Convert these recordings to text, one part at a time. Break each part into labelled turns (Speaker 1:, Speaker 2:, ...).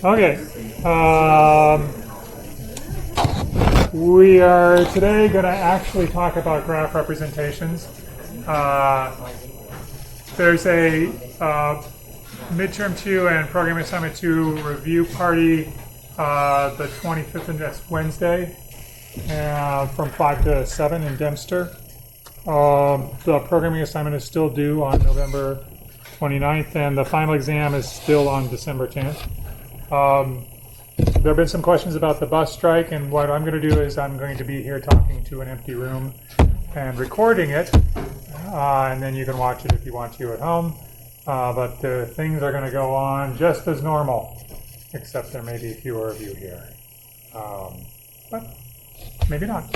Speaker 1: Okay. We are today going to actually talk about graph representations. There's a midterm 2 and programming assignment 2 review party the 25th, and that's Wednesday, from 5 to 7 in Dempster. The programming assignment is still due on November 29th, and the final exam is still on December 10th. There have been some questions about the bus strike, and what I'm going to do is I'm going to be here talking to an empty room and recording it, and then you can watch it if you want to at home. But the things are going to go on just as normal, except there may be fewer of you here. But maybe not.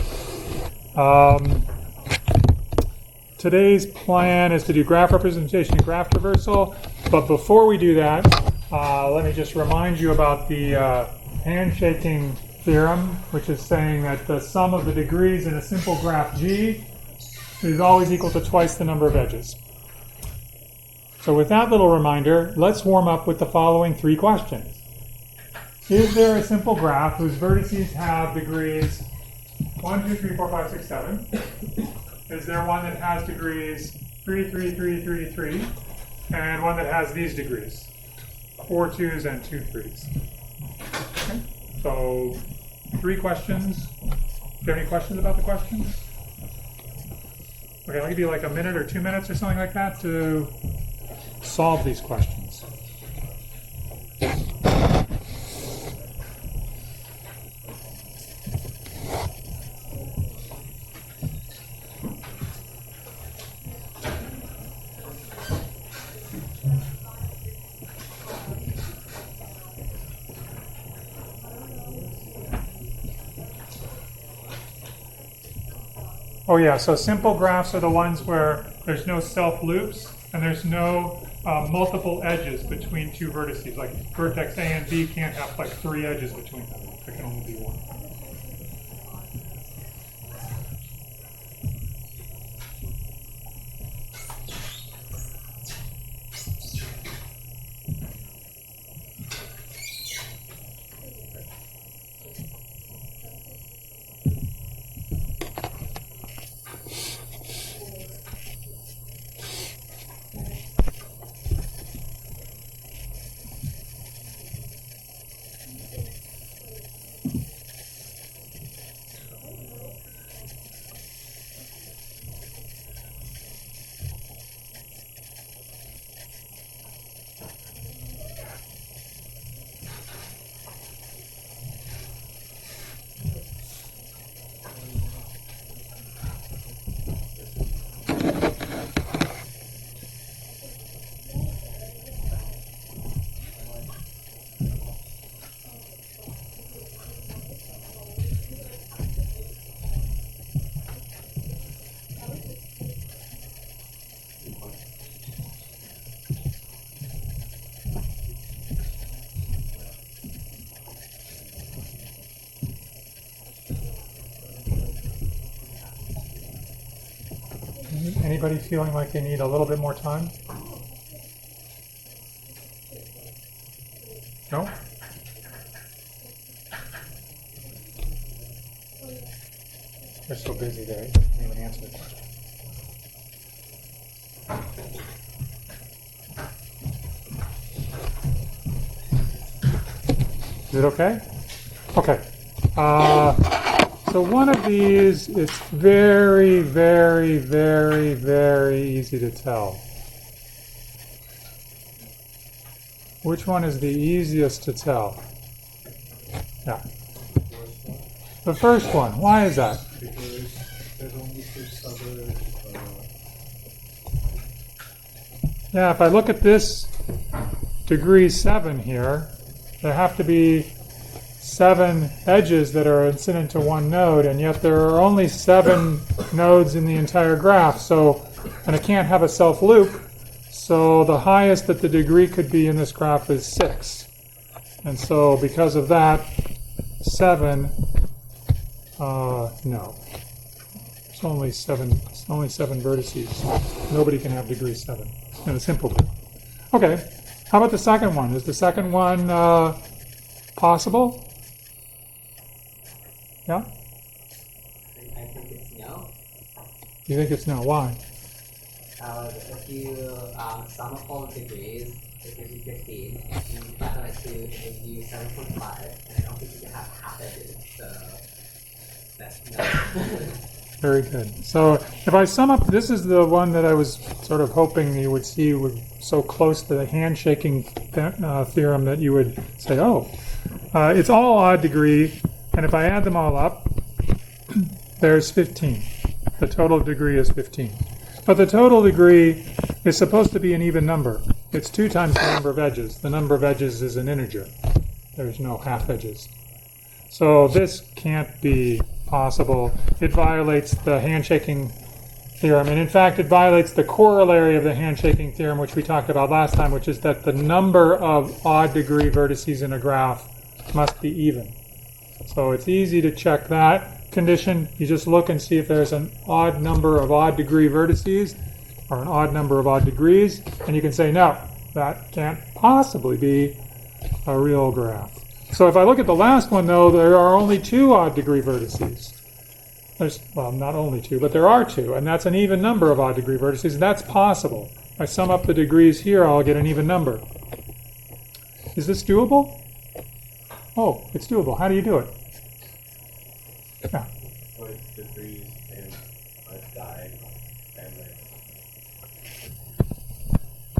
Speaker 1: Today's plan is to do graph representation and graph traversal, but before we do that, let me just remind you about the handshaking theorem, which is saying that the sum of the degrees in a simple graph G is always equal to twice the number of edges. So with that little reminder, let's warm up with the following 3 questions. Is there a simple graph whose vertices have degrees 1, 2, 3, 4, 5, 6, 7? Is there one that has degrees 3, 3, 3, 3, 3, and one that has these degrees? 4 2s and 2 3s. Okay. So 3 questions. Do you have any questions about the questions? Okay, I'll give you like a minute or 2 minutes or something like that to solve these questions. Oh yeah, so simple graphs are the ones where there's no self-loops and there's no multiple edges between 2 vertices. Like vertex A and B can't have like 3 edges between them. There can only be 1. Anybody feeling like they need a little bit more time? No? They're so busy they can't even answer the question. Is it okay? Okay. So one of these is very, very, very, very easy to tell. Which one is the easiest to tell? Yeah. The first one. Why is that?
Speaker 2: Because there's only 6 other...
Speaker 1: Yeah, if I look at this degree 7 here, there have to be 7 edges that are incident to 1 node, and yet there are only 7 nodes in the entire graph, so, and it can't have a self-loop, so the highest that the degree could be in this graph is 6. And so because of that, 7, no. It's only 7 vertices. Nobody can have degree 7 in a simple group. Okay, how about the second one? Is the second one Possible? Yeah?
Speaker 3: I think it's no.
Speaker 1: You think it's no? Why?
Speaker 3: If you sum up all the degrees, it gives you 15, and you divide by 2, it gives you 7.5, and I don't think you can have half edges, so that's no.
Speaker 1: Very good. So if I sum up, this is the one that I was sort of hoping you would see was so close to the handshaking theorem that you would say, oh, it's all odd degree, and if I add them all up, there's 15. The total degree is 15. But the total degree is supposed to be an even number. It's 2 times the number of edges. The number of edges is an integer. There's no half edges. So this can't be possible. It violates the handshaking theorem. And in fact, it violates the corollary of the handshaking theorem, which we talked about last time, which is that the number of odd degree vertices in a graph must be even. So it's easy to check that condition. You just look and see if there's an odd number of odd degree vertices or an odd number of odd degrees, and you can say, no, that can't possibly be a real graph. So if I look at the last one, though, there are only 2 odd degree vertices. Well, not only 2, but there are 2, and that's an even number of odd degree vertices, and that's possible. If I sum up the degrees here, I'll get an even number. Is this doable? Oh, it's doable. How do you do it? Yeah.
Speaker 2: Put degrees in a diagonal and then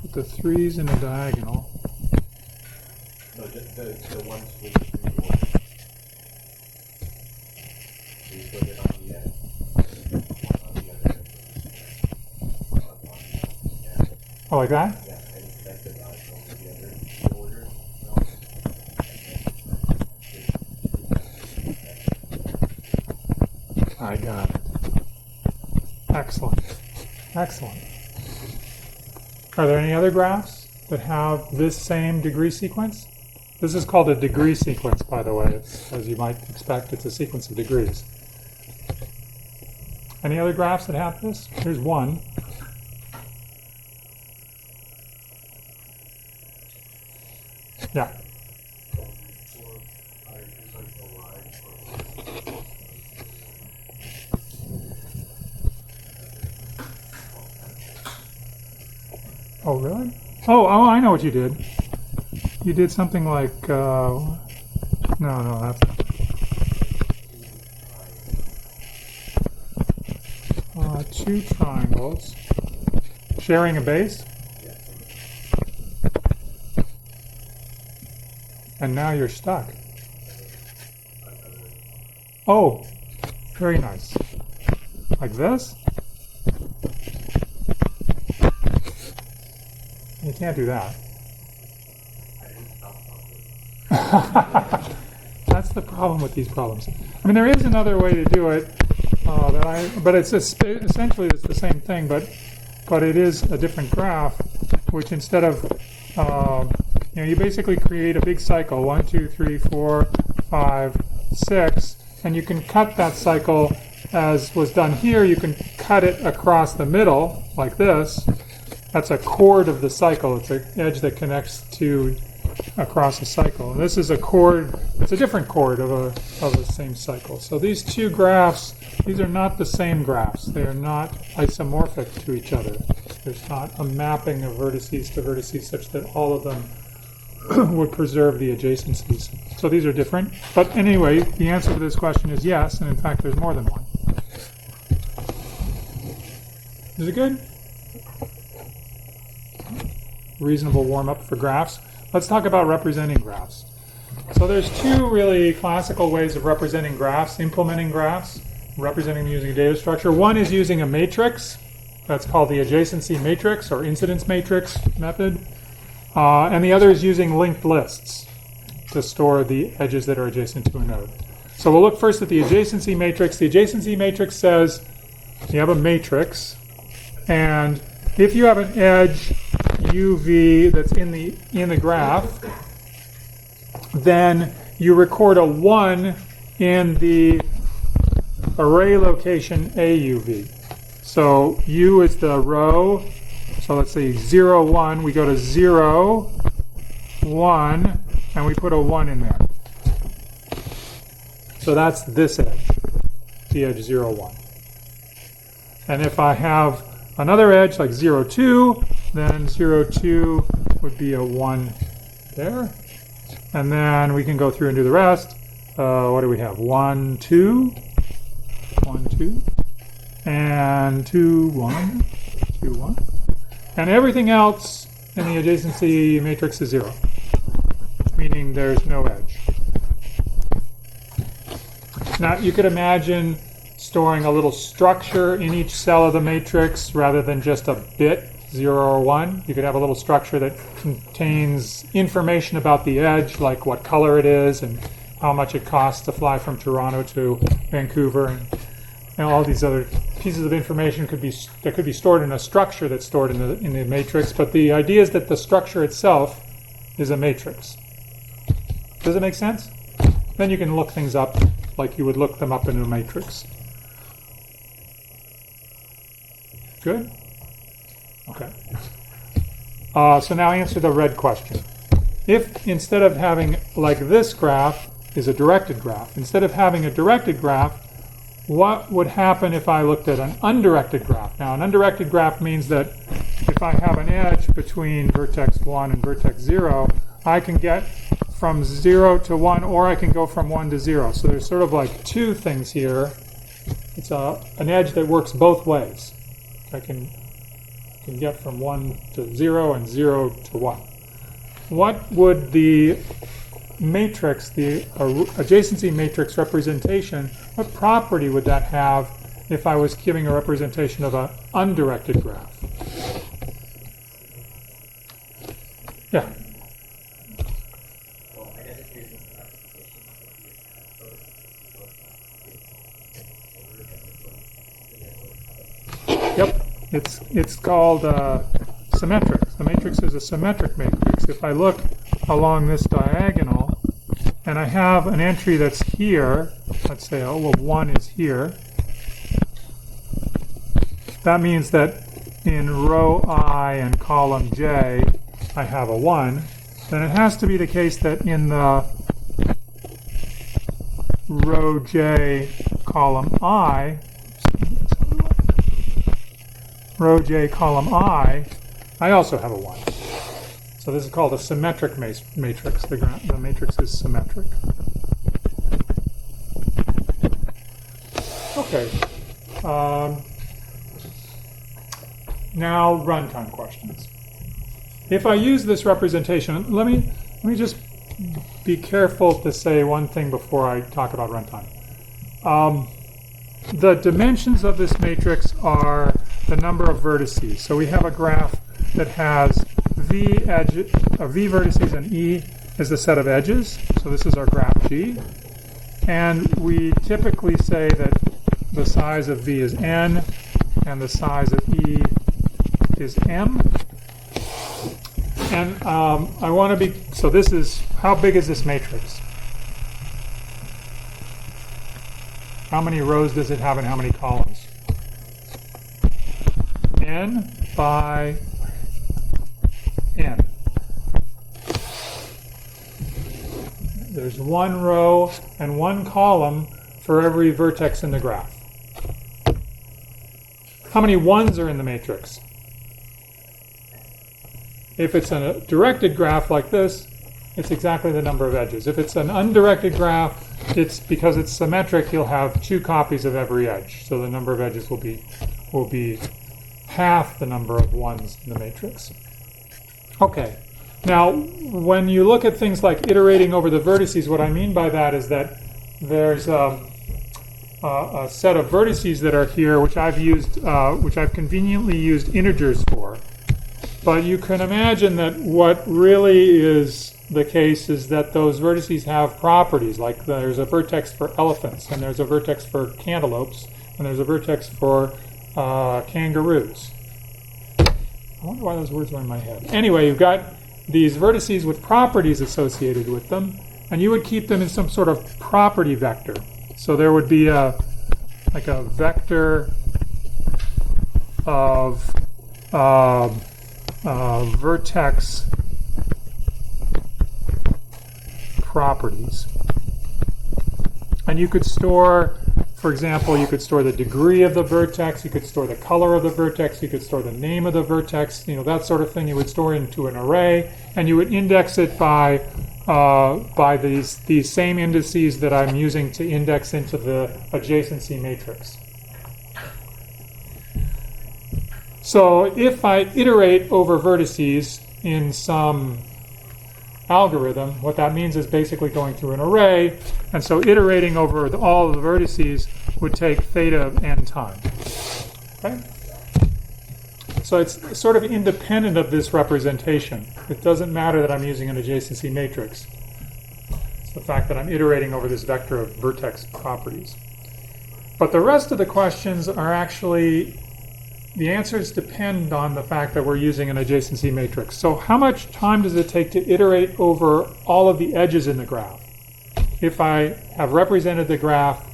Speaker 1: Put the 3's in a diagonal.
Speaker 2: no, just the ones with the 3 orders. So you put it on the end. On the other end. On the end.
Speaker 1: Oh, like that?
Speaker 2: Yeah, and connect the diagonal with the other order. No?
Speaker 1: I got it. Excellent. Excellent. Are there any other graphs that have this same degree sequence? This is called a degree sequence, by the way. It's, as you might expect, it's a sequence of degrees. Any other graphs that have this? Here's one. Yeah. Oh, really? Oh, I know what you did. You did something like, no, that's not. 2 triangles sharing a base. And now you're stuck. Oh, very nice. Like this? You can't do that. That's the problem with these problems. I mean, there is another way to do it, but it's essentially it's the same thing, but it is a different graph, which instead of you basically create a big cycle 1, 2, 3, 4, 5, 6, and you can cut that cycle as was done here. You can cut it across the middle like this. That's a chord of the cycle. It's an edge that connects to across a cycle. And this is a chord, it's a different chord of the same cycle. So these 2 graphs, these are not the same graphs. They are not isomorphic to each other. There's not a mapping of vertices to vertices such that all of them would preserve the adjacencies. So these are different. But anyway, the answer to this question is yes, and in fact there's more than one. Is it good? Reasonable warm-up for graphs. Let's talk about representing graphs. So there's 2 really classical ways of representing graphs, implementing graphs, representing them using a data structure. One is using a matrix. That's called the adjacency matrix or incidence matrix method. And the other is using linked lists to store the edges that are adjacent to a node. So we'll look first at the adjacency matrix. The adjacency matrix says you have a matrix, and if you have an edge UV that's in the graph, then you record a 1 in the array location AUV. So U is the row. So let's say 0, 1. We go to 0, 1, and we put a 1 in there. So that's this edge, the edge 0, 1. And if I have another edge like 0, 2, then 0, 2 would be a 1 there. And then we can go through and do the rest. What do we have? 1, 2, 1, 2, and 2, 1, 2, 1. And everything else in the adjacency matrix is 0, meaning there's no edge. Now, you could imagine storing a little structure in each cell of the matrix rather than just a bit, 0 or 1. You could have a little structure that contains information about the edge, like what color it is and how much it costs to fly from Toronto to Vancouver, and all these other pieces of information could be stored in a structure that's stored in the matrix. But the idea is that the structure itself is a matrix. Does it make sense? Then you can look things up like you would look them up in a matrix. Good? Okay. So now answer the red question. If instead of having like this graph is a directed graph, instead of having a directed graph, what would happen if I looked at an undirected graph? Now, an undirected graph means that if I have an edge between vertex 1 and vertex 0, I can get from 0 to 1, or I can go from 1 to 0. So there's sort of like two things here. It's an edge that works both ways. I can get from 1 to 0 and 0 to 1. What would the matrix, the adjacency matrix representation, what property would that have if I was giving a representation of an undirected graph? Yeah.
Speaker 3: Well, I guess if you're using the representation,
Speaker 1: Yep. It's called symmetric. The matrix is a symmetric matrix. If I look along this diagonal, and I have an entry that's here, let's say, oh, well, 1 is here. That means that in row I and column J, I have a 1. Then it has to be the case that in the row J, column I, I also have a 1. So this is called a symmetric matrix. The matrix is symmetric. Okay. Now runtime questions. If I use this representation, let me just be careful to say one thing before I talk about runtime. The dimensions of this matrix are the number of vertices. So we have a graph that has V vertices and E is the set of edges. So this is our graph G. And we typically say that the size of V is N and the size of E is M. And I want to be, so this is, how big is this matrix? How many rows does it have and how many columns? N by N. There's one row and one column for every vertex in the graph. How many ones are in the matrix? If it's a directed graph like this, it's exactly the number of edges. If it's an undirected graph, it's because it's symmetric, you'll have 2 copies of every edge. So the number of edges will be half the number of ones in the matrix. Okay. Now, when you look at things like iterating over the vertices, what I mean by that is that there's a set of vertices that are here, which I've conveniently used integers for. But you can imagine that what really is the case is that those vertices have properties, like there's a vertex for elephants, and there's a vertex for cantaloupes, and there's a vertex for kangaroos. I wonder why those words were in my head. Anyway, you've got these vertices with properties associated with them, and you would keep them in some sort of property vector. So there would be like a vector of vertex properties. And you could store, for example, you could store the degree of the vertex, you could store the color of the vertex, you could store the name of the vertex, that sort of thing you would store into an array, and you would index it by these same indices that I'm using to index into the adjacency matrix. So if I iterate over vertices in some algorithm, what that means is basically going through an array, and so iterating over all of the vertices would take theta of n time. Okay? So it's sort of independent of this representation. It doesn't matter that I'm using an adjacency matrix. It's the fact that I'm iterating over this vector of vertex properties. But the rest of the questions are actually, the answers depend on the fact that we're using an adjacency matrix. So how much time does it take to iterate over all of the edges in the graph if I have represented the graph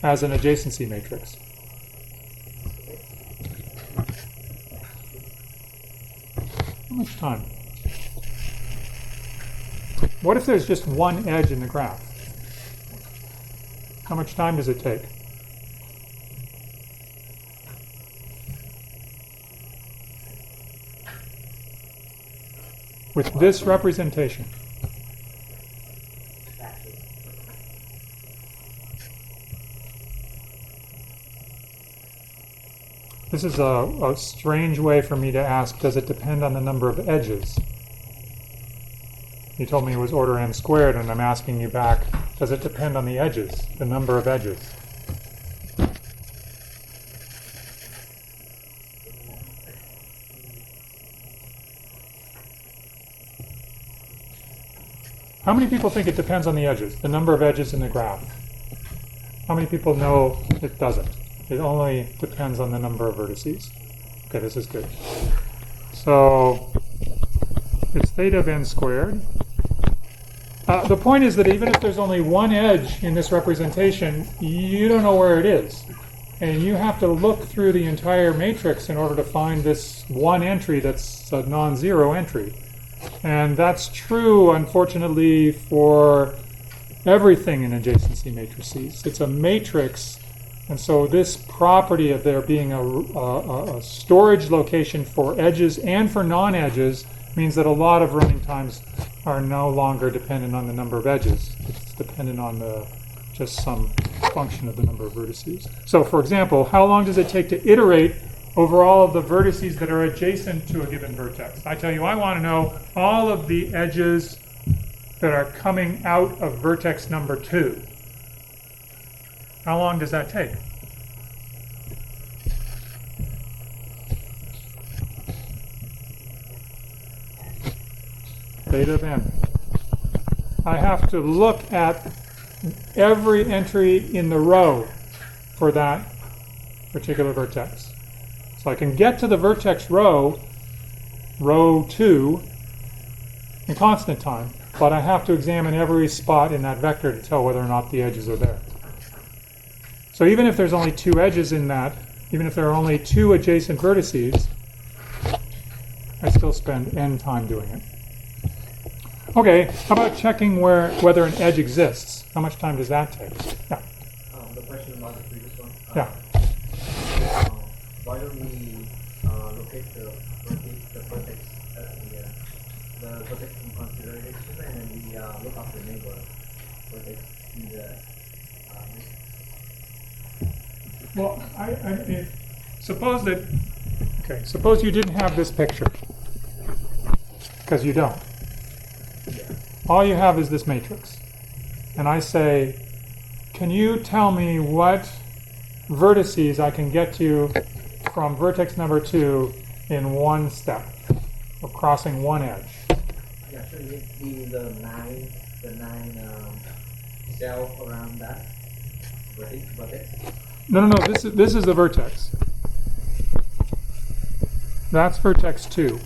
Speaker 1: as an adjacency matrix? How much time? What if there's just one edge in the graph? How much time does it take? With this representation. This is a strange way for me to ask, does it depend on the number of edges? You told me it was order n squared, and I'm asking you back, does it depend on the edges, the number of edges? How many people think it depends on the edges, the number of edges in the graph? How many people know it doesn't? It only depends on the number of vertices. Okay, this is good. So it's theta of n squared. The point is that even if there's only one edge in this representation, you don't know where it is. And you have to look through the entire matrix in order to find this one entry that's a non-zero entry. And that's true, unfortunately, for everything in adjacency matrices. It's a matrix, and so this property of there being a storage location for edges and for non-edges means that a lot of running times are no longer dependent on the number of edges. It's dependent on just some function of the number of vertices. So, for example, how long does it take to iterate over all of the vertices that are adjacent to a given vertex? I tell you, I want to know all of the edges that are coming out of vertex number 2. How long does that take? Theta of n. I have to look at every entry in the row for that particular vertex. So I can get to the vertex row 2, in constant time, but I have to examine every spot in that vector to tell whether or not the edges are there. So even if there's only 2 edges in that, even if there are only 2 adjacent vertices, I still spend n time doing it. Okay, how about checking whether an edge exists? How much time does that take? Yeah.
Speaker 2: The question about the previous one.
Speaker 1: Yeah.
Speaker 2: Why don't we locate the vertex in consideration, and then we look up the neighbor vertex in the
Speaker 1: Well, I suppose you didn't have this picture, because you don't. All you have is this matrix. And I say, can you tell me what vertices I can get to from vertex number 2 in one step, of crossing one edge?
Speaker 2: Yeah, so it be the nine cell around that vertex.
Speaker 1: No. This is the vertex. That's vertex 2.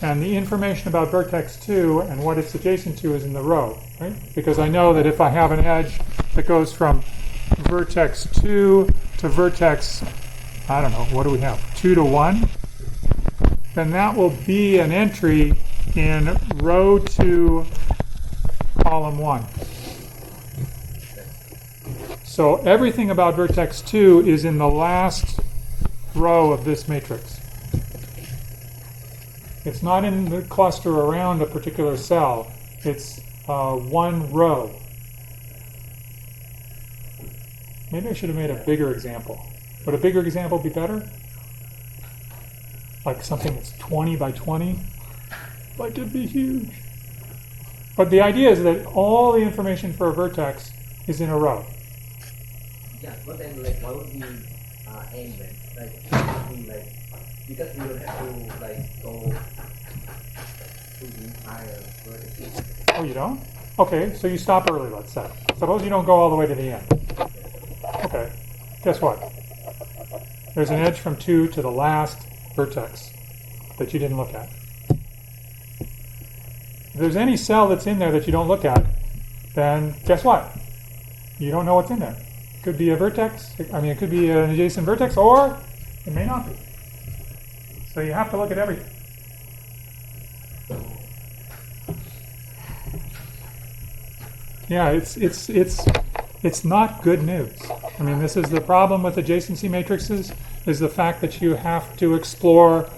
Speaker 1: And the information about vertex 2 and what it's adjacent to is in the row, right? Because I know that if I have an edge that goes from vertex 2 to vertex, I don't know, what do we have? 2 to 1? Then that will be an entry in row 2, column 1. So everything about vertex 2 is in the last row of this matrix. It's not in the cluster around a particular cell. It's one row. Maybe I should have made a bigger example. Would a bigger example be better? Like something that's 20 by 20? Like it'd be huge. But the idea is that all the information for a vertex is in a row.
Speaker 3: Yeah, but then like what would be aim then? Like because we would have to like go through the entire vertex.
Speaker 1: Oh, you don't? Okay, so you stop early, let's say. Suppose you don't go all the way to the end. Okay, guess what? There's an edge from 2 to the last vertex that you didn't look at. If there's any cell that's in there that you don't look at, then guess what? You don't know what's in there. It could be a vertex, it could be an adjacent vertex, or it may not be. So you have to look at everything. Yeah, it's not good news. I mean, this is the problem with adjacency matrices, is the fact that you have to explore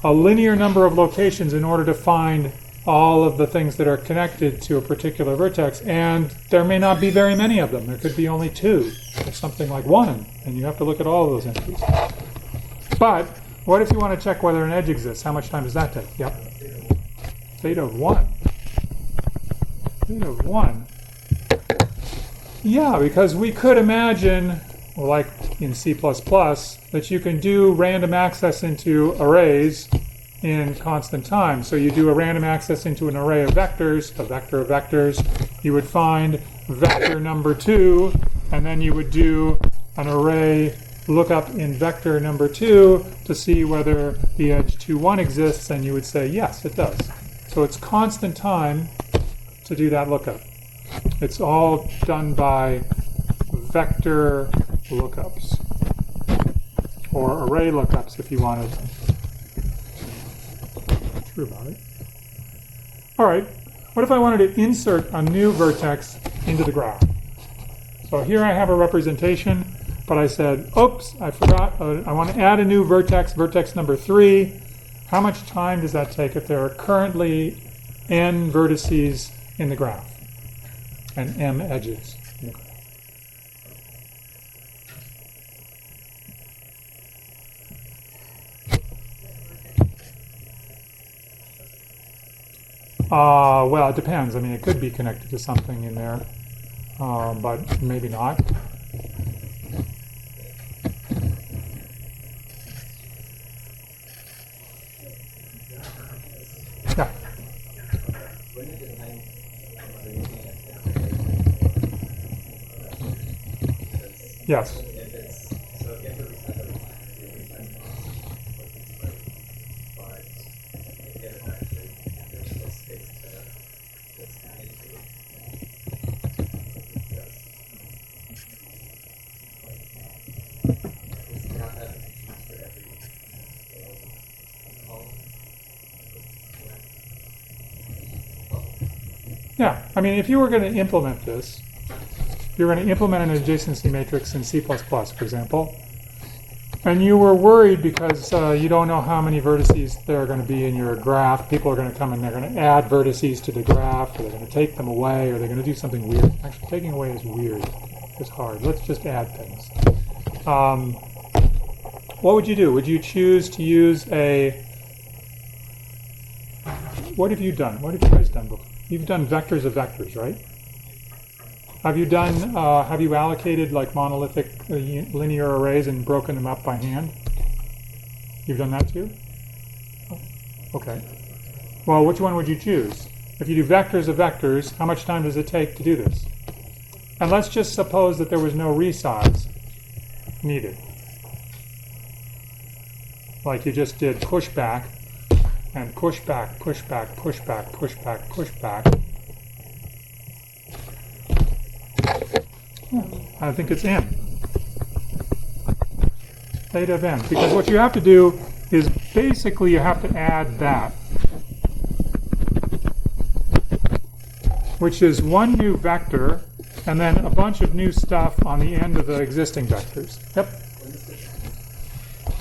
Speaker 1: a linear number of locations in order to find all of the things that are connected to a particular vertex, and there may not be very many of them. There could be only 2, or something like 1, and you have to look at all of those entries. But what if you want to check whether an edge exists? How much time does that take? Yep. Theta of 1. Theta of 1. Yeah, because we could imagine, like in C++, that you can do random access into arrays in constant time. So you do a random access into an array of vectors, a vector of vectors. You would find vector number 2, and then you would do an array lookup in vector number 2 to see whether the edge 2, 1 exists, and you would say, yes, it does. So it's constant time to do that lookup. It's all done by vector lookups, or array lookups if you wanted. True about it. All right, what if I wanted to insert a new vertex into the graph? So here I have a representation, but I said, oops, I forgot, I want to add a new vertex, vertex number 3. How much time does that take if there are currently n vertices in the graph and m edges in the graph? Well, it depends. I mean, it could be connected to something in there, but maybe not. Yeah. Yes. Yeah, I mean, if you were going to implement this, you're going to implement an adjacency matrix in C++, for example, and you were worried because you don't know how many vertices there are going to be in your graph. People are going to come and they're going to add vertices to the graph, or they're going to take them away, or they're going to do something weird. Actually, taking away is weird. It's hard. Let's just add things. What would you do? Would you choose to use a... What have you done? What have you guys done before? You've done vectors of vectors, right? Have you allocated like monolithic linear arrays and broken them up by hand? You've done that too? Oh, okay. Well, which one would you choose? If you do vectors of vectors, how much time does it take to do this? And let's just suppose that there was no resize needed. Like you just did pushback, and pushback, pushback, pushback, pushback, pushback. I think it's n. Theta of n. Because what you have to do is basically you have to add that, which is one new vector and then a bunch of new stuff on the end of the existing vectors. Yep.
Speaker 3: When this depends on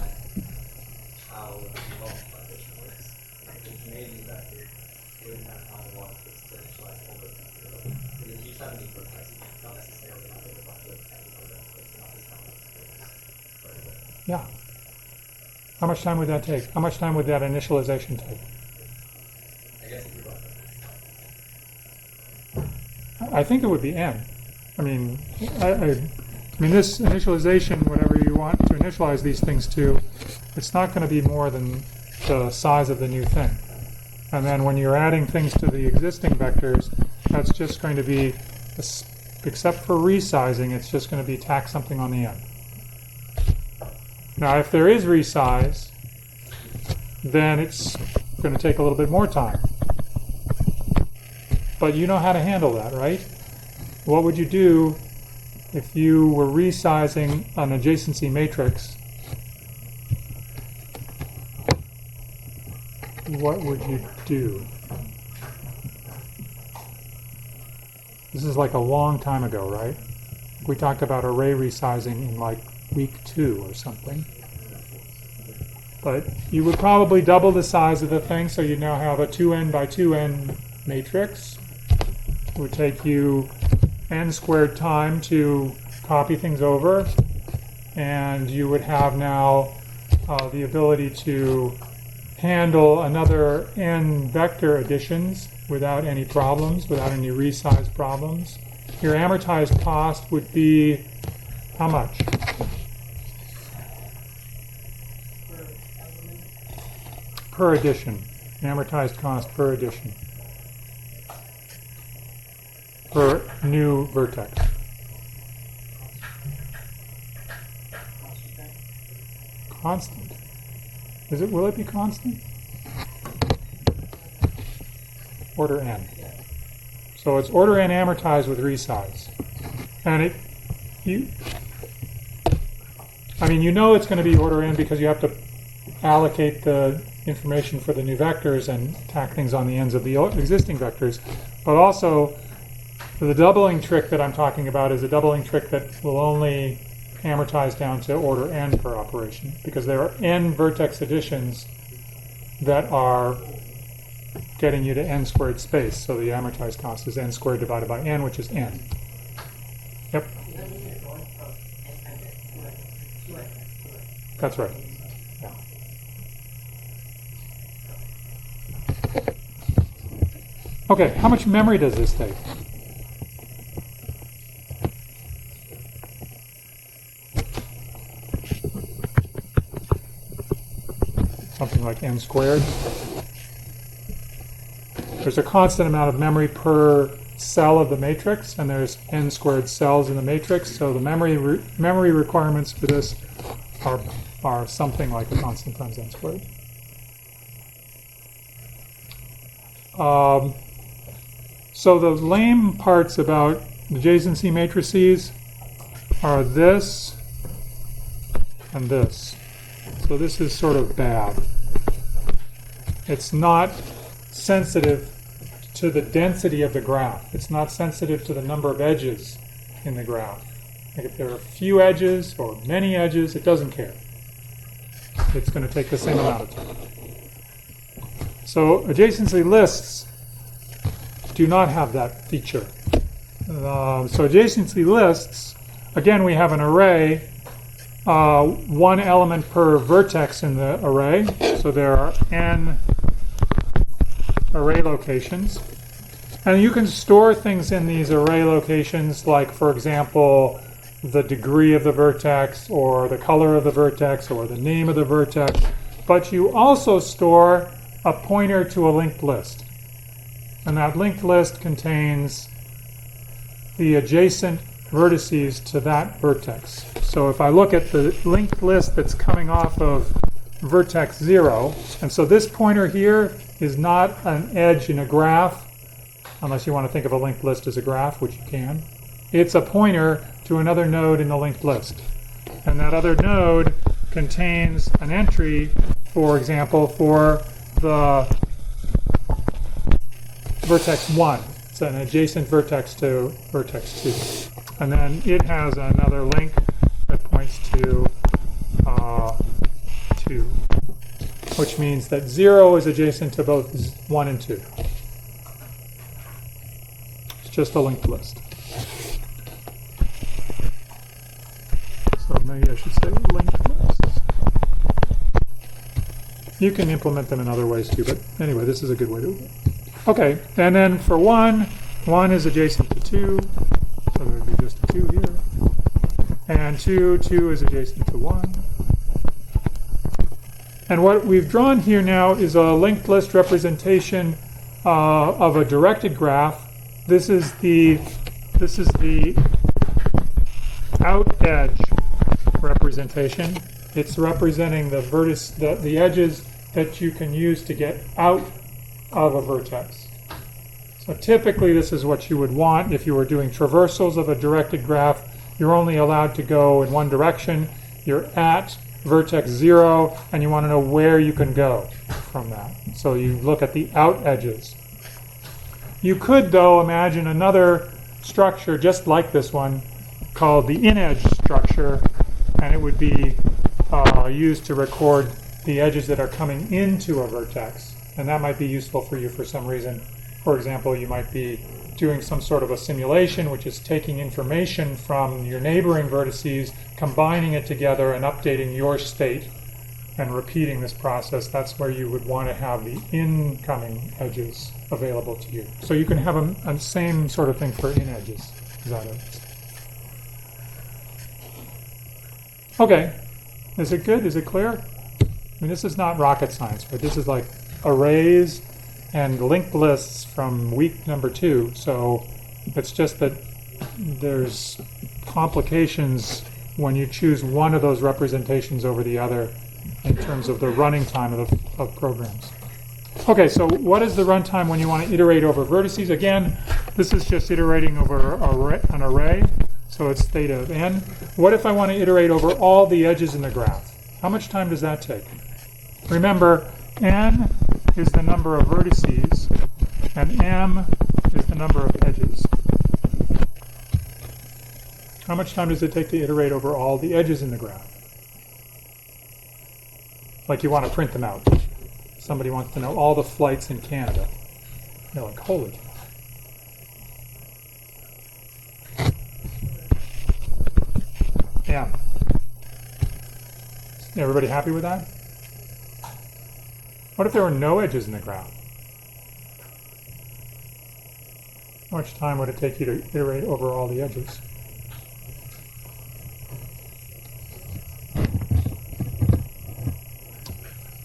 Speaker 3: how the multiplication works. Like if you made these vectors, you would kind of find one that's to initialize over vector. Because if you just have a new vertex, you don't necessarily have a bunch of technical vectors, not just
Speaker 1: Yeah. How much time would that take? How much time would that initialization take?
Speaker 3: I guess if you're going
Speaker 1: I think it would be n. I mean, I mean, this initialization, whatever you want to initialize these things to, it's not going to be more than the size of the new thing. And then when you're adding things to the existing vectors, that's just going to be, except for resizing, it's just going to be tack something on the end. Now, if there is resize, then it's going to take a little bit more time. But you know how to handle that, right? What would you do if you were resizing an adjacency matrix? What would you do? This is like a long time ago, right? We talked about array resizing in like week 2 or something. But you would probably double the size of the thing, so you now have a 2n by 2n matrix. It would take you n squared time to copy things over, and you would have now the ability to handle another n vector additions without any problems, without any resize problems. Your amortized cost would be how much? Per addition. Amortized cost per addition. Per new vertex. Constant. Is it? Will it be constant? Order n. So it's order n amortized with resize, and I mean, you know it's going to be order n because you have to allocate the information for the new vectors and tack things on the ends of the existing vectors, but also the doubling trick that I'm talking about is a doubling trick that will only amortize down to order n per operation, because there are n vertex additions that are getting you to n squared space. So the amortized cost is n squared divided by n, which is n. Yep. That's right. Yeah. Okay, how much memory does this take? Something like n squared. There's a constant amount of memory per cell of the matrix, and there's n squared cells in the matrix, so the memory requirements for this are something like a constant times n squared. So the lame parts about adjacency matrices are this and this. So this is sort of bad. It's not sensitive to the density of the graph. It's not sensitive to the number of edges in the graph. Like if there are few edges or many edges, it doesn't care. It's going to take the same amount of time. So adjacency lists do not have that feature. So adjacency lists, again, we have an array, one element per vertex in the array. So there are n array locations. And you can store things in these array locations, like, for example, the degree of the vertex, or the color of the vertex, or the name of the vertex. But you also store a pointer to a linked list. And that linked list contains the adjacent vertices to that vertex. So if I look at the linked list that's coming off of vertex 0, and so this pointer here is not an edge in a graph, unless you want to think of a linked list as a graph, which you can. It's a pointer to another node in the linked list. And that other node contains an entry, for example, for the vertex 1. It's an adjacent vertex to vertex 2. And then it has another link that points to 2, which means that 0 is adjacent to both 1 and 2. It's just a linked list. So maybe I should say linked lists. You can implement them in other ways too, but anyway, this is a good way to do it. Okay, and then for 1, 1 is adjacent to 2, so there would be just a 2 here. And 2 is adjacent to 1. And what we've drawn here now is a linked list representation of a directed graph. This is the out edge representation. It's representing the the edges that you can use to get out of a vertex. So typically this is what you would want if you were doing traversals of a directed graph. You're only allowed to go in one direction. You're at vertex 0, and you want to know where you can go from that. So you look at the out edges. You could, though, imagine another structure just like this one called the in-edge structure, and it would be used to record the edges that are coming into a vertex. And that might be useful for you for some reason. For example, you might be doing some sort of a simulation, which is taking information from your neighboring vertices, combining it together and updating your state and repeating this process. That's where you would want to have the incoming edges available to you. So you can have a same sort of thing for in edges. Is that it? Okay. Is it good? Is it clear? I mean, this is not rocket science, but this is like arrays and linked lists from week number 2. So it's just that there's complications when you choose one of those representations over the other in terms of the running time of programs. Okay, so what is the runtime when you want to iterate over vertices? Again, this is just iterating over an array, so it's theta of n. What if I want to iterate over all the edges in the graph? How much time does that take? Remember, n is the number of vertices, and m is the number of edges. How much time does it take to iterate over all the edges in the graph? Like you want to print them out. Somebody wants to know all the flights in Canada. They're like, holy cow. Yeah. Everybody happy with that? What if there were no edges in the graph? How much time would it take you to iterate over all the edges?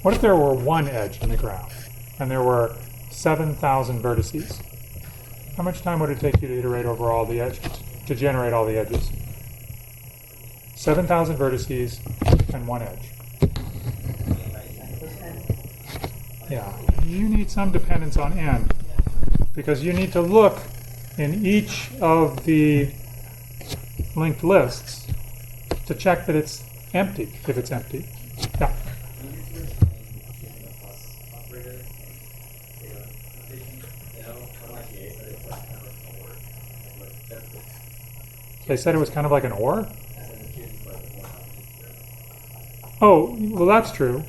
Speaker 1: What if there were one edge in the graph and there were 7,000 vertices? How much time would it take you to iterate over all the edges, to generate all the edges? 7,000 vertices and one edge. Yeah, you need some dependence on n, because you need to look in each of the linked lists to check that it's empty, if it's empty. Yeah. They said it was kind of like an OR? Oh, well, that's true.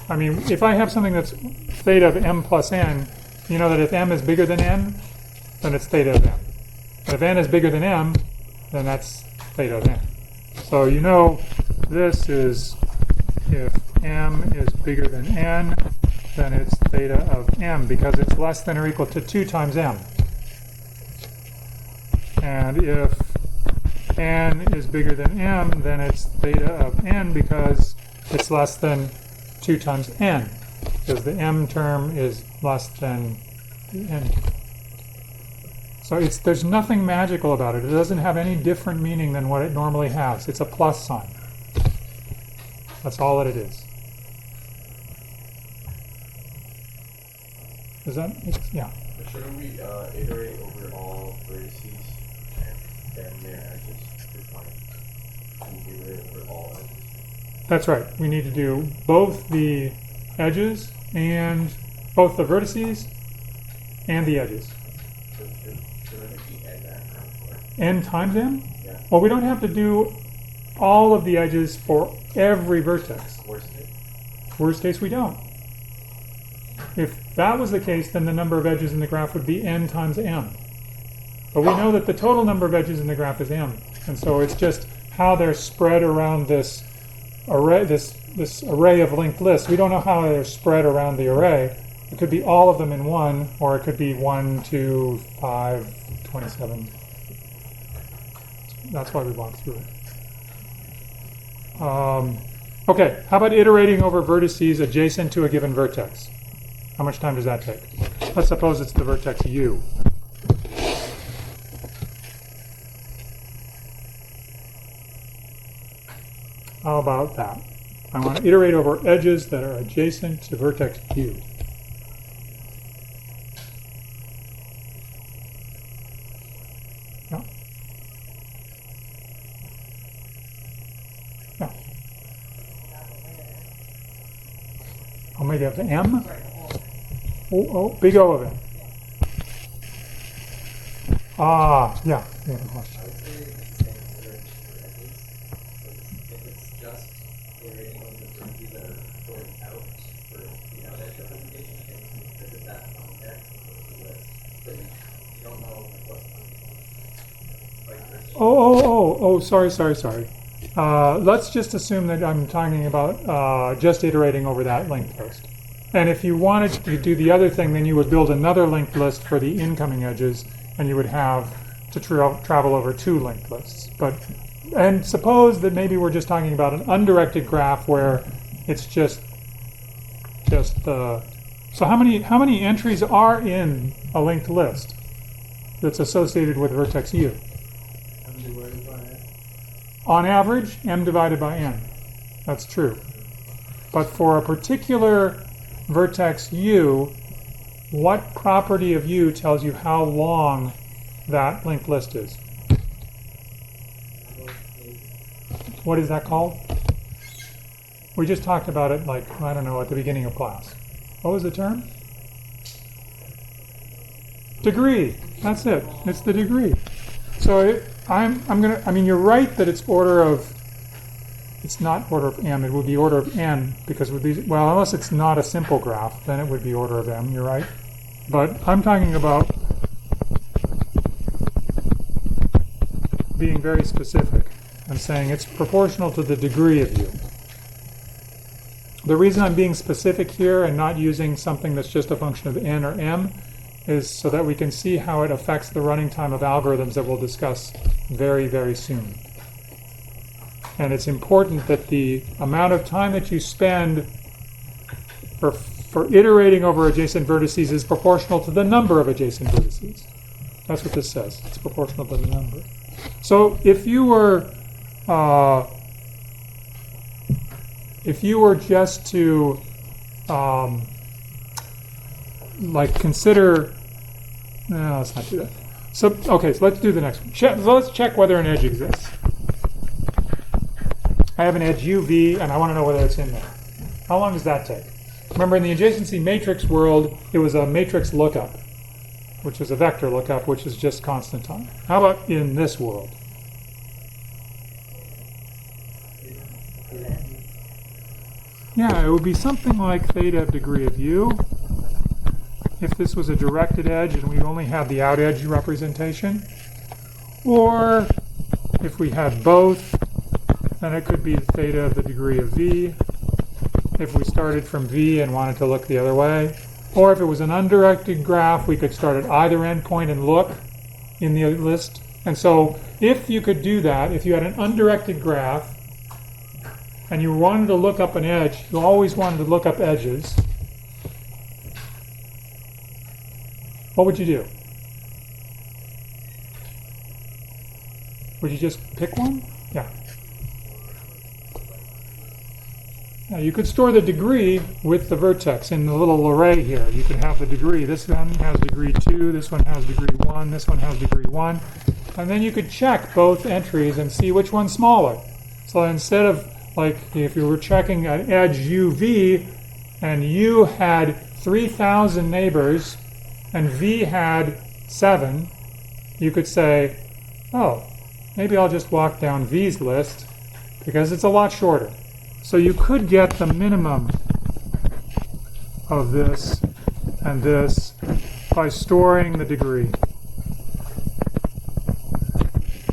Speaker 1: I mean, if I have something that's theta of m plus n, you know that if m is bigger than n, then it's theta of m. But if n is bigger than m, then that's theta of n. So you know this is, if m is bigger than n, then it's theta of m, because it's less than or equal to 2 times m. And if n is bigger than m, then it's theta of n because it's less than 2 times n, because the m term is less than the n term. So there's nothing magical about it. It doesn't have any different meaning than what it normally has. It's a plus sign. That's all that it is. Is that, yeah.
Speaker 2: But shouldn't we iterate over all vertices and then their edges to find and iterate over all edges?
Speaker 1: That's right. We need to do both the edges and both the vertices and the edges.
Speaker 2: So
Speaker 1: n times m?
Speaker 2: Yeah.
Speaker 1: Well, we don't have to do all of the edges for every vertex.
Speaker 2: Worst case.
Speaker 1: Worst case, we don't. If that was the case, then the number of edges in the graph would be n times m. But we know that the total number of edges in the graph is m. And so it's just how they're spread around this array, this array of linked lists. We don't know how they're spread around the array. It could be all of them in one, or it could be 1, 2, 5, 27. That's why we walked through it. Okay, how about iterating over vertices adjacent to a given vertex? How much time does that take? Let's suppose it's the vertex u. How about that? I want to iterate over edges that are adjacent to vertex u. Yeah. Yeah. Omega of m? Oh, big O of m. Ah, yeah. Yeah, of course.
Speaker 3: I would say the same for edges. If it's just iterating over the vertices that are going out for the out edge representation, I think you can visit that on the deck of the list. But you don't know what's on
Speaker 1: Sorry. Let's just assume that I'm talking about just iterating over that linked list. And if you wanted to do the other thing, then you would build another linked list for the incoming edges, and you would have to travel over 2 linked lists. And suppose that maybe we're just talking about an undirected graph where it's just so how many entries are in a linked list that's associated with vertex u? On average, m divided by n. That's true. But for a particular vertex u, what property of u tells you how long that linked list is? What is that called? We just talked about it, like, I don't know, at the beginning of class. What was the term? Degree. That's it. It's the degree. So you're right that it's not order of m, it would be order of n, because it would be, well, unless it's not a simple graph, then it would be order of m, you're right. But I'm talking about being very specific. I'm saying it's proportional to the degree of u. The reason I'm being specific here and not using something that's just a function of n or m is so that we can see how it affects the running time of algorithms that we'll discuss very, very soon. And it's important that the amount of time that you spend for iterating over adjacent vertices is proportional to the number of adjacent vertices. That's what this says. It's proportional to the number. So if you were just to consider, no, let's not do that. So let's do the next one. So let's check whether an edge exists. I have an edge uv, and I want to know whether it's in there. How long does that take? Remember, in the adjacency matrix world, it was a matrix lookup, which is a vector lookup, which is just constant time. How about in this world? Yeah, it would be something like theta of degree of u. If this was a directed edge and we only had the out edge representation. Or if we had both, then it could be theta of the degree of v. If we started from v and wanted to look the other way. Or if it was an undirected graph, we could start at either endpoint and look in the list. And so if you could do that, if you had an undirected graph and you wanted to look up an edge, you always wanted to look up edges, what would you do? Would you just pick one? Yeah. Now you could store the degree with the vertex in the little array here. You could have the degree. This one has degree 2, this one has degree 1, this one has degree 1. And then you could check both entries and see which one's smaller. So instead of, like, if you were checking an edge UV and U had 3,000 neighbors and V had 7, you could say, oh, maybe I'll just walk down V's list because it's a lot shorter. So you could get the minimum of this and this by storing the degree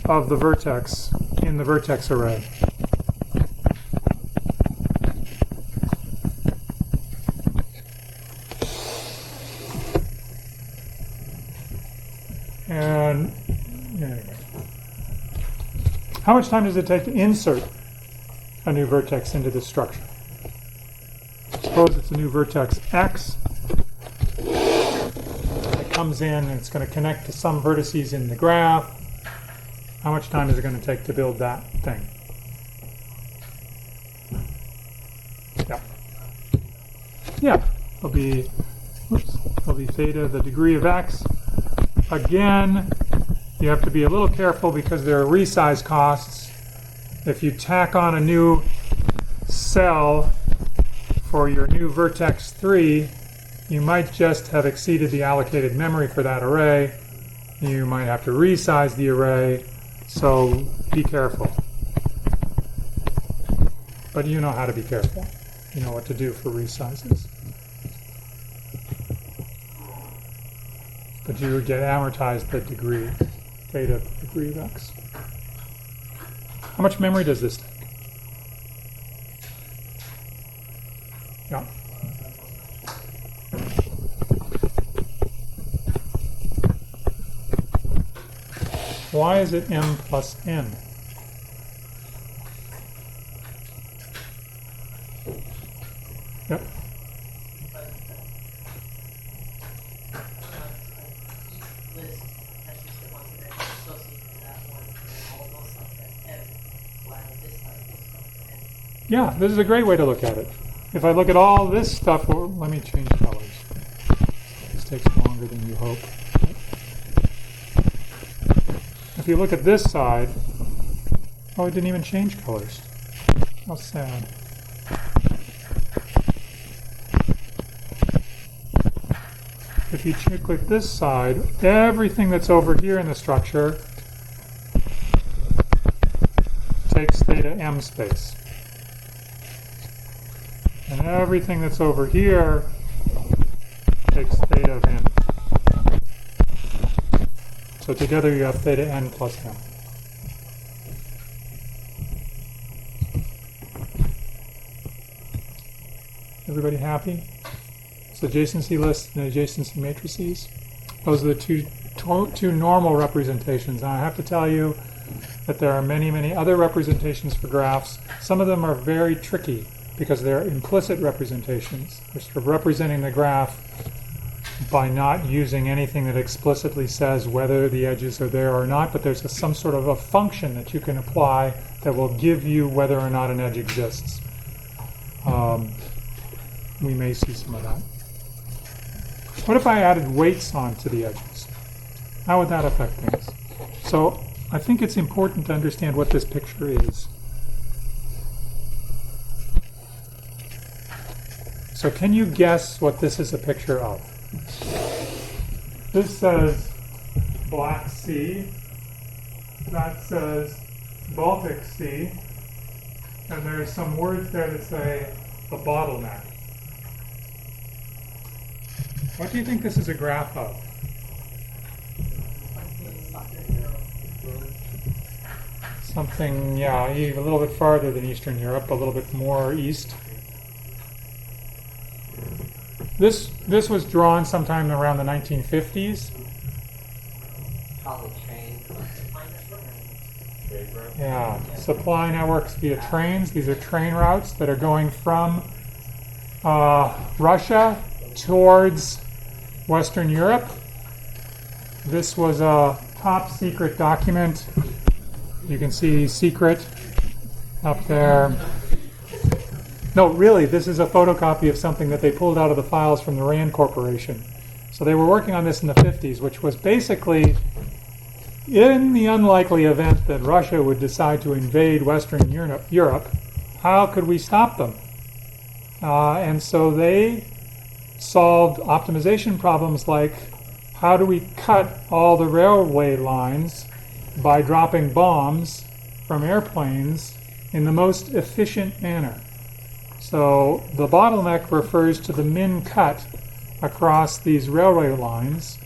Speaker 1: of the vertex in the vertex array. And anyway, how much time does it take to insert a new vertex into this structure? Suppose it's a new vertex X. It comes in and it's going to connect to some vertices in the graph. How much time is it going to take to build that thing? Yeah, it'll be theta, the degree of X. Again, you have to be a little careful because there are resize costs. If you tack on a new cell for your new vertex 3, you might just have exceeded the allocated memory for that array. You might have to resize the array, so be careful. But you know how to be careful. You know what to do for resizes. But you would get amortized the degree, theta degree of X. How much memory does this take? Yeah. Why is it m plus n? Yep. Yeah, this is a great way to look at it. If I look at all this stuff, well, let me change colors. This takes longer than you hope. If you look at this side, oh, it didn't even change colors. How sad. If you click this side, everything that's over here in the structure takes theta m space. And everything that's over here takes theta of n. So together you have theta n plus m. Everybody happy? So adjacency lists and adjacency matrices. Those are the two normal representations. And I have to tell you that there are many, many other representations for graphs. Some of them are very tricky because they're implicit representations. They're sort of representing the graph by not using anything that explicitly says whether the edges are there or not, but there's some sort of a function that you can apply that will give you whether or not an edge exists. We may see some of that. What if I added weights onto the edges? How would that affect things? So I think it's important to understand what this picture is. So can you guess what this is a picture of? This says Black Sea. That says Baltic Sea. And there's some words there that say a bottleneck. What do you think this is a graph of? Something, yeah, a little bit farther than Eastern Europe, a little bit more east. This was drawn sometime around the 1950s.
Speaker 3: Probably train.
Speaker 1: Yeah, supply networks via trains. These are train routes that are going from Russia towards Western Europe. This was a top secret document. You can see secret up there. No, really, this is a photocopy of something that they pulled out of the files from the RAND Corporation. So they were working on this in the 50s, which was basically, in the unlikely event that Russia would decide to invade Western Europe, how could we stop them? And so they solved optimization problems like, how do we cut all the railway lines by dropping bombs from airplanes in the most efficient manner. So the bottleneck refers to the min cut across these railway lines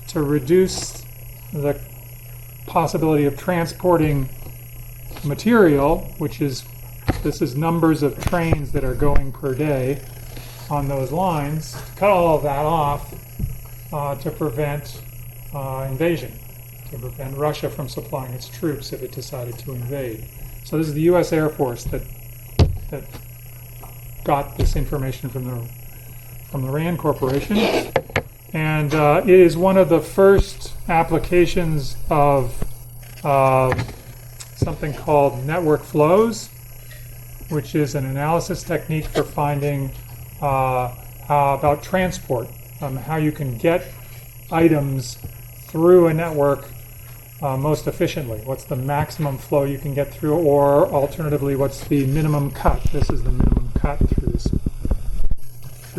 Speaker 1: to reduce the possibility of transporting material, which is, this is numbers of trains that are going per day on those lines, to cut all of that off to prevent invasion, to prevent Russia from supplying its troops if it decided to invade. So this is the U.S. Air Force that got this information from the RAND Corporation, and it is one of the first applications of something called network flows, which is an analysis technique for finding about transport, how you can get items through a network most efficiently. What's the maximum flow you can get through, or alternatively, what's the minimum cut? This is the minimum cut through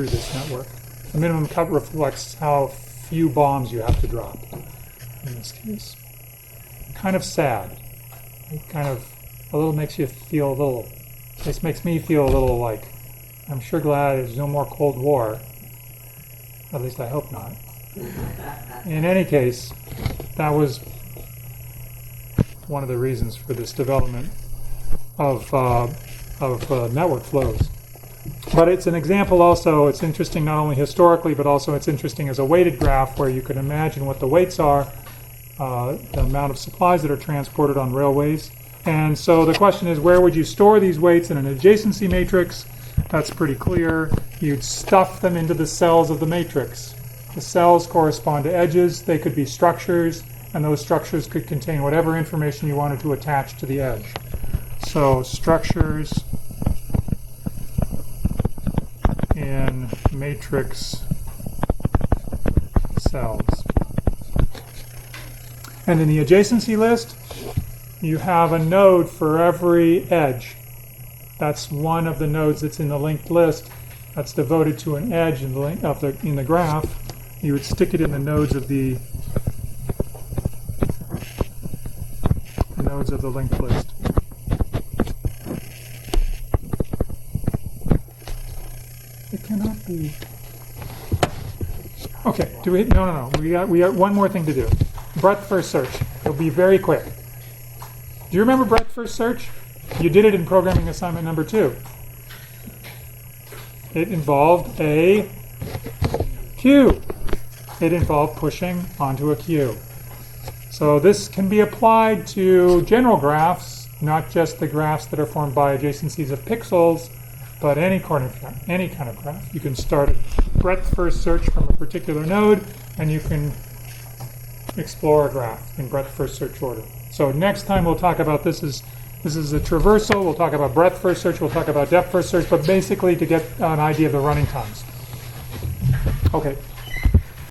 Speaker 1: this network. The minimum cut reflects how few bombs you have to drop in this case. Kind of sad. It kind of a little makes you feel a little. This makes me feel a little like, I'm sure glad there's no more Cold War. At least I hope not. In any case, that was one of the reasons for this development of network flows. But it's an example also, it's interesting not only historically, but also it's interesting as a weighted graph where you can imagine what the weights are, the amount of supplies that are transported on railways. And so the question is, where would you store these weights in an adjacency matrix? That's pretty clear. You'd stuff them into the cells of the matrix. The cells correspond to edges. They could be structures, and those structures could contain whatever information you wanted to attach to the edge. So structures in matrix cells. And in the adjacency list, you have a node for every edge. That's one of the nodes that's in the linked list. That's devoted to an edge in the graph. You would stick it in the nodes of the linked list. It cannot be. Okay. Do we? No. We got one more thing to do. Breadth first search. It'll be very quick. Do you remember breadth first search? You did it in programming assignment number 2. It involved a queue. It involved pushing onto a queue. So this can be applied to general graphs, not just the graphs that are formed by adjacencies of pixels, but any kind of graph. You can start a breadth first search from a particular node, and you can explore a graph in breadth first search order. So next time we'll talk about this is a traversal. We'll talk about breadth first search. We'll talk about depth first search, but basically to get an idea of the running times. Okay.